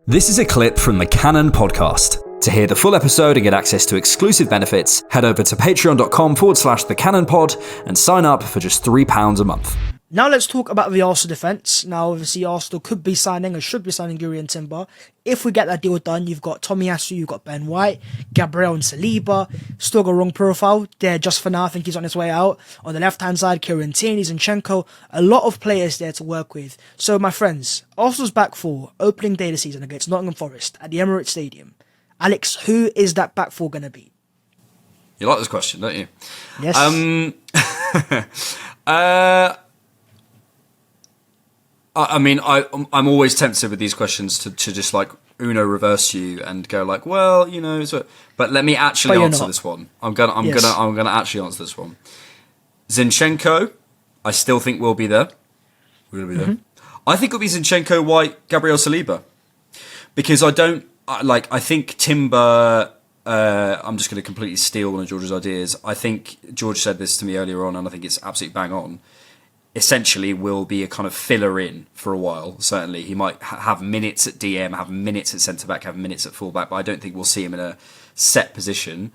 This is a clip from the Cannon podcast. To hear the full episode and get access to exclusive benefits, head over to patreon.com/thecannonpod and sign up for just £3 a month. Now let's talk about the Arsenal defence. Now obviously Arsenal could be signing and should be signing Jurriën and Timber. If we get that deal done, you've got Tomiyasu, you've got Ben White, Gabriel and Saliba. Still got wrong profile. There just for now, I think he's on his way out. On the left-hand side, Kiwior, Zinchenko. A lot of players there to work with. So my friends, Arsenal's back four, opening day of the season against Nottingham Forest at the Emirates Stadium. Alex, who is that back four going to be? You like this question, don't you? Yes. I mean, I'm always tempted with these questions to just like Uno reverse you and go like, well, you know. So, but let me actually answer this one. I'm gonna actually answer this one. Zinchenko, I still think will be there. Will be there. Mm-hmm. I think it'll be Zinchenko, White, Gabriel, Saliba, because I think Timber. I'm just going to completely steal one of George's ideas. I think George said this to me earlier on, and I think it's absolutely bang on. Essentially will be a kind of filler in for a while. Certainly, he might have minutes at DM, have minutes at centre back, have minutes at full back, but I don't think we'll see him in a set position.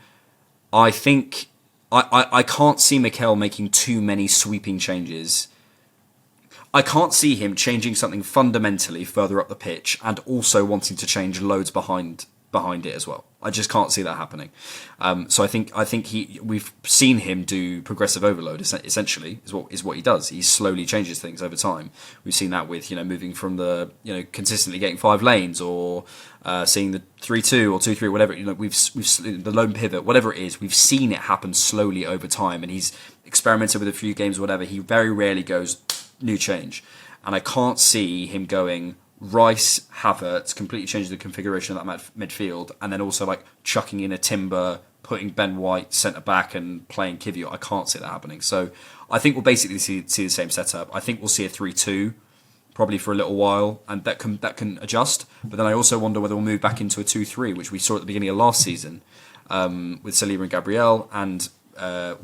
I think I can't see Mikel making too many sweeping changes. I can't see him changing something fundamentally further up the pitch and also wanting to change loads behind it as well. I just can't see that happening. So I think we've seen him do progressive overload. Essentially, is what he does. He slowly changes things over time. We've seen that with moving from the consistently getting 5 lanes or seeing the 3-2 or 2-3, whatever. We've the lone pivot, whatever it is. We've seen it happen slowly over time, and he's experimented with a few games, whatever. He very rarely goes new change, and I can't see him going Rice, Havertz, completely changing the configuration of that midfield, and then also like chucking in a Timber, putting Ben White centre back and playing Kiwior. I can't see that happening. So I think we'll basically see the same setup. I think we'll see a 3-2 probably for a little while, and that can adjust. But then I also wonder whether we'll move back into a 2-3, which we saw at the beginning of last season with Saliba and Gabriel and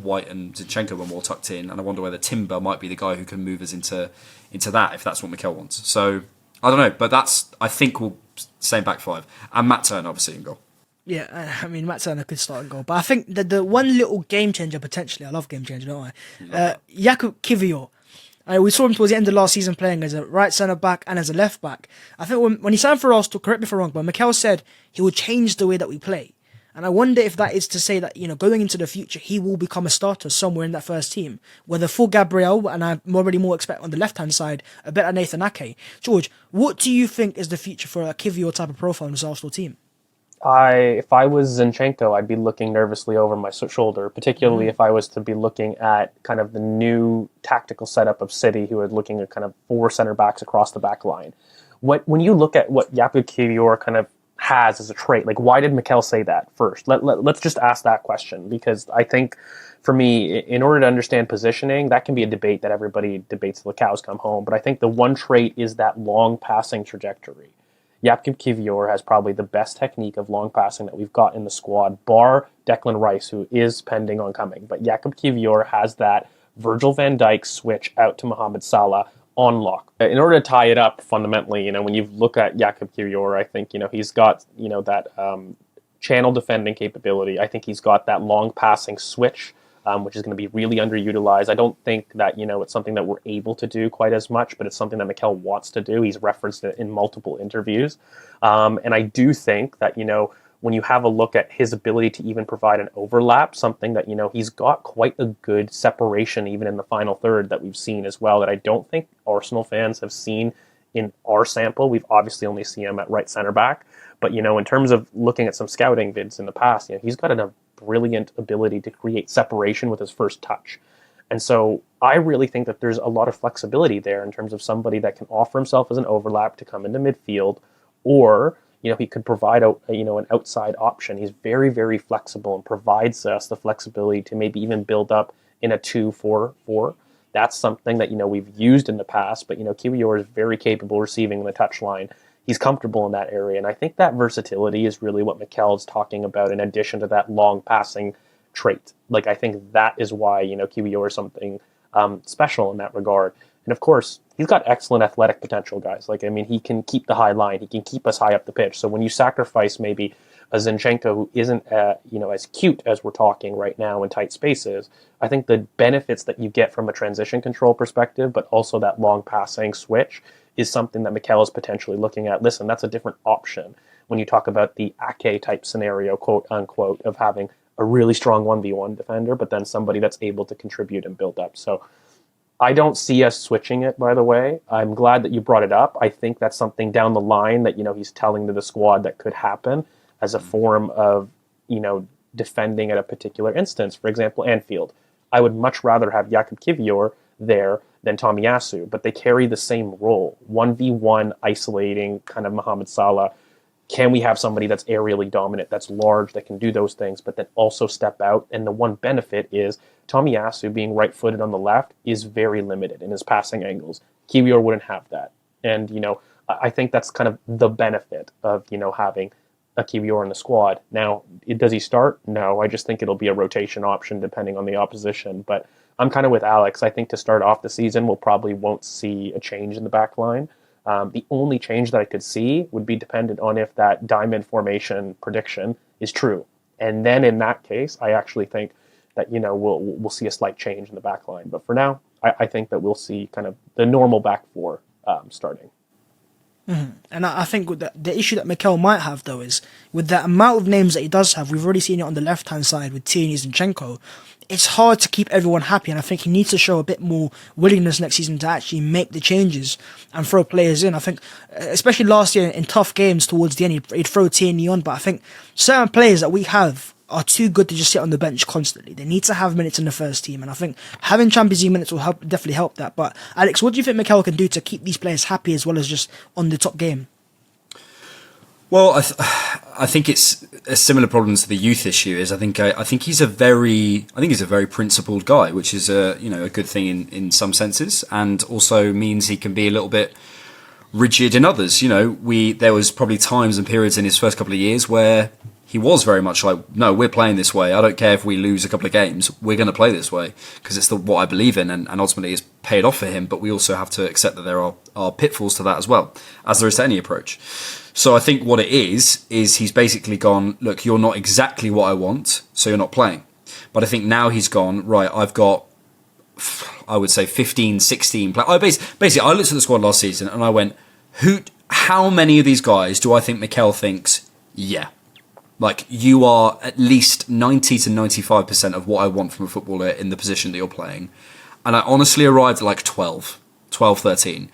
White and Zinchenko when we're all tucked in. And I wonder whether Timber might be the guy who can move us into that if that's what Mikel wants. So I don't know, but I think we'll same back 5. And Matt Turner, obviously, in goal. Yeah, I mean, Matt Turner could start and goal. But I think that the one little game changer, potentially, I love game changer, don't I? Jakub Kiwior. We saw him towards the end of last season playing as a right centre-back and as a left-back. I think when he signed for Arsenal, correct me if I'm wrong, but Mikel said he will change the way that we play. And I wonder if that is to say that, going into the future, he will become a starter somewhere in that first team. Whether for Gabriel, and I'm already more expect on the left-hand side, a bit of Nathan Ake. George, what do you think is the future for a Kiwior type of profile in this Arsenal team? If I was Zinchenko, I'd be looking nervously over my shoulder, particularly if I was to be looking at kind of the new tactical setup of City, who are looking at kind of 4 centre-backs across the back line. When you look at what Jakub Kiwior kind of has as a trait, like why did Mikel say that first? Let's just ask that question, because I think for me, in order to understand positioning, that can be a debate that everybody debates till the cows come home, but I think the one trait is that long passing trajectory. Jakub Kiwior has probably the best technique of long passing that we've got in the squad, bar Declan Rice, who is pending on coming, but Jakub Kiwior has that Virgil van Dijk switch out to Mohamed Salah on lock. In order to tie it up fundamentally, when you look at Jakub Kiwior, I think, he's got, that channel defending capability. I think he's got that long passing switch, which is going to be really underutilized. I don't think that, it's something that we're able to do quite as much, but it's something that Mikel wants to do. He's referenced it in multiple interviews. And I do think that, when you have a look at his ability to even provide an overlap, something that, he's got quite a good separation even in the final third that we've seen as well, that I don't think Arsenal fans have seen in our sample. We've obviously only seen him at right center back, but, in terms of looking at some scouting vids in the past, he's got a brilliant ability to create separation with his first touch. And so I really think that there's a lot of flexibility there in terms of somebody that can offer himself as an overlap to come into midfield, or he could provide an outside option. He's very, very flexible and provides us the flexibility to maybe even build up in a 2-4-4. That's something that, we've used in the past, but, Kiwior is very capable receiving the touchline. He's comfortable in that area. And I think that versatility is really what Mikel's talking about, in addition to that long passing trait. Like, I think that is why, Kiwior is something special in that regard. And of course, he's got excellent athletic potential, guys. Like, I mean, he can keep the high line. He can keep us high up the pitch. So when you sacrifice maybe a Zinchenko who isn't, as cute as we're talking right now in tight spaces, I think the benefits that you get from a transition control perspective, but also that long passing switch, is something that Mikel is potentially looking at. Listen, that's a different option when you talk about the Ake type scenario, quote unquote, of having a really strong 1v1 defender, but then somebody that's able to contribute and build up. So I don't see us switching it, by the way. I'm glad that you brought it up. I think that's something down the line that, he's telling to the squad that could happen as a form of, defending at a particular instance. For example, Anfield. I would much rather have Jakub Kiwior there than Tomiyasu, but they carry the same role. 1v1 isolating kind of Mohamed Salah. Can we have somebody that's aerially dominant, that's large, that can do those things, but then also step out? And the one benefit is Tomiyasu being right-footed on the left is very limited in his passing angles. Kiwior wouldn't have that. And, I think that's kind of the benefit of, having a Kiwior in the squad. Now, does he start? No, I just think it'll be a rotation option depending on the opposition. But I'm kind of with Alex. I think to start off the season, we'll probably won't see a change in the back line. The only change that I could see would be dependent on if that diamond formation prediction is true. And then in that case, I actually think that, we'll see a slight change in the back line. But for now, I think that we'll see kind of the normal back four starting. Mm-hmm. And I think with the issue that Mikel might have, though, is with the amount of names that he does have, we've already seen it on the left-hand side with Tierney and Zinchenko, it's hard to keep everyone happy, and I think he needs to show a bit more willingness next season to actually make the changes and throw players in. I think, especially last year in tough games towards the end, he'd throw Tierney on, but I think certain players that we have are too good to just sit on the bench constantly. They need to have minutes in the first team, and I think having Champions League minutes will definitely help that. But Alex, what do you think Mikel can do to keep these players happy as well as just on the top game? Well, I think it's a similar problem to the youth issue. I think he's a very principled guy, which is a good thing in some senses, and also means he can be a little bit rigid in others. There was probably times and periods in his first couple of years where he was very much like, no, we're playing this way. I don't care if we lose a couple of games. We're going to play this way because it's what I believe in, and ultimately it's paid off for him. But we also have to accept that there are pitfalls to that as well, as there is to any approach. So I think what it is he's basically gone, look, you're not exactly what I want, so you're not playing. But I think now he's gone, right, I've got, I would say 15, 16 players. Basically, I looked at the squad last season and I went, how many of these guys do I think Mikel thinks, yeah, like you are at least 90 to 95% of what I want from a footballer in the position that you're playing. And I honestly arrived at like 12, 13.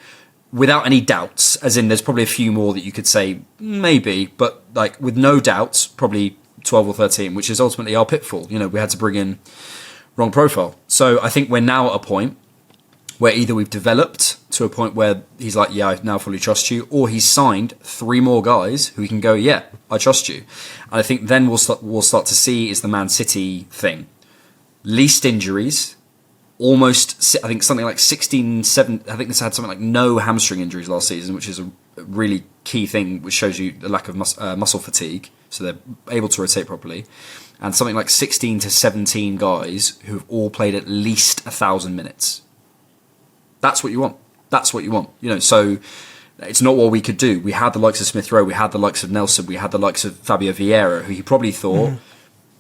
Without any doubts, as in there's probably a few more that you could say maybe, but like with no doubts, probably 12 or 13, which is ultimately our pitfall. We had to bring in wrong profile. So I think we're now at a point where either we've developed to a point where he's like, yeah, I now fully trust you, or he's signed 3 more guys who he can go, yeah, I trust you. And I think then we'll start to see is the Man City thing. Least injuries. Almost, I think something like 16, 7. I think this had something like no hamstring injuries last season, which is a really key thing, which shows you the lack of muscle fatigue. So they're able to rotate properly. And something like 16 to 17 guys who've all played at least 1,000 minutes. That's what you want. That's what you want. So it's not what we could do. We had the likes of Smith Rowe, we had the likes of Nelson, we had the likes of Fabio Vieira, who he probably thought,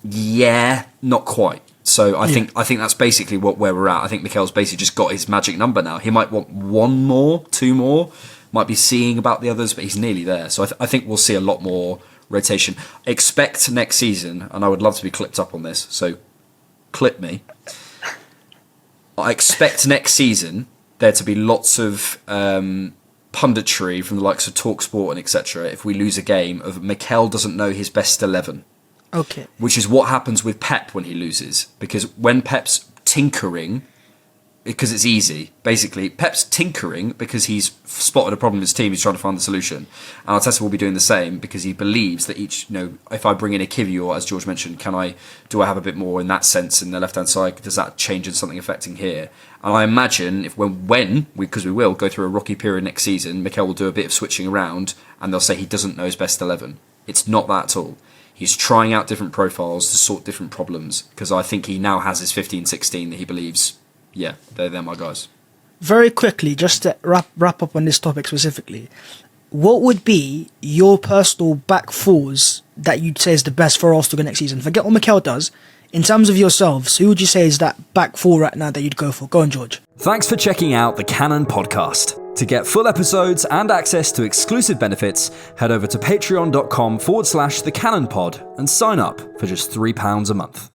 yeah, not quite. So I think that's basically where we're at. I think Mikel's basically just got his magic number now. He might want 1 more, 2 more, might be seeing about the others, but he's nearly there. So I think we'll see a lot more rotation. Expect next season, and I would love to be clipped up on this, so clip me. I expect next season there to be lots of punditry from the likes of TalkSport and etc. if we lose a game of Mikel doesn't know his best 11. Okay. Which is what happens with Pep when he loses. Because when Pep's tinkering, because it's easy, basically, Pep's tinkering because he's spotted a problem in his team, he's trying to find the solution. And Arteta will be doing the same because he believes that if I bring in a Kiwior, as George mentioned, do I have a bit more in that sense in the left-hand side? Does that change in something affecting here? And I imagine because we will go through a rocky period next season, Mikel will do a bit of switching around and they'll say he doesn't know his best 11. It's not that at all. He's trying out different profiles to sort different problems because I think he now has his 15, 16 that he believes, yeah, they're my guys. very quickly, just to wrap up on this topic specifically, what would be your personal back fours that you'd say is the best for Arsenal next season? Forget what Mikel does. In terms of yourselves, who would you say is that back four right now that you'd go for? Go on, George. Thanks for checking out the Cannon Podcast. To get full episodes and access to exclusive benefits, head over to patreon.com/thecannonpod and sign up for just £3 a month.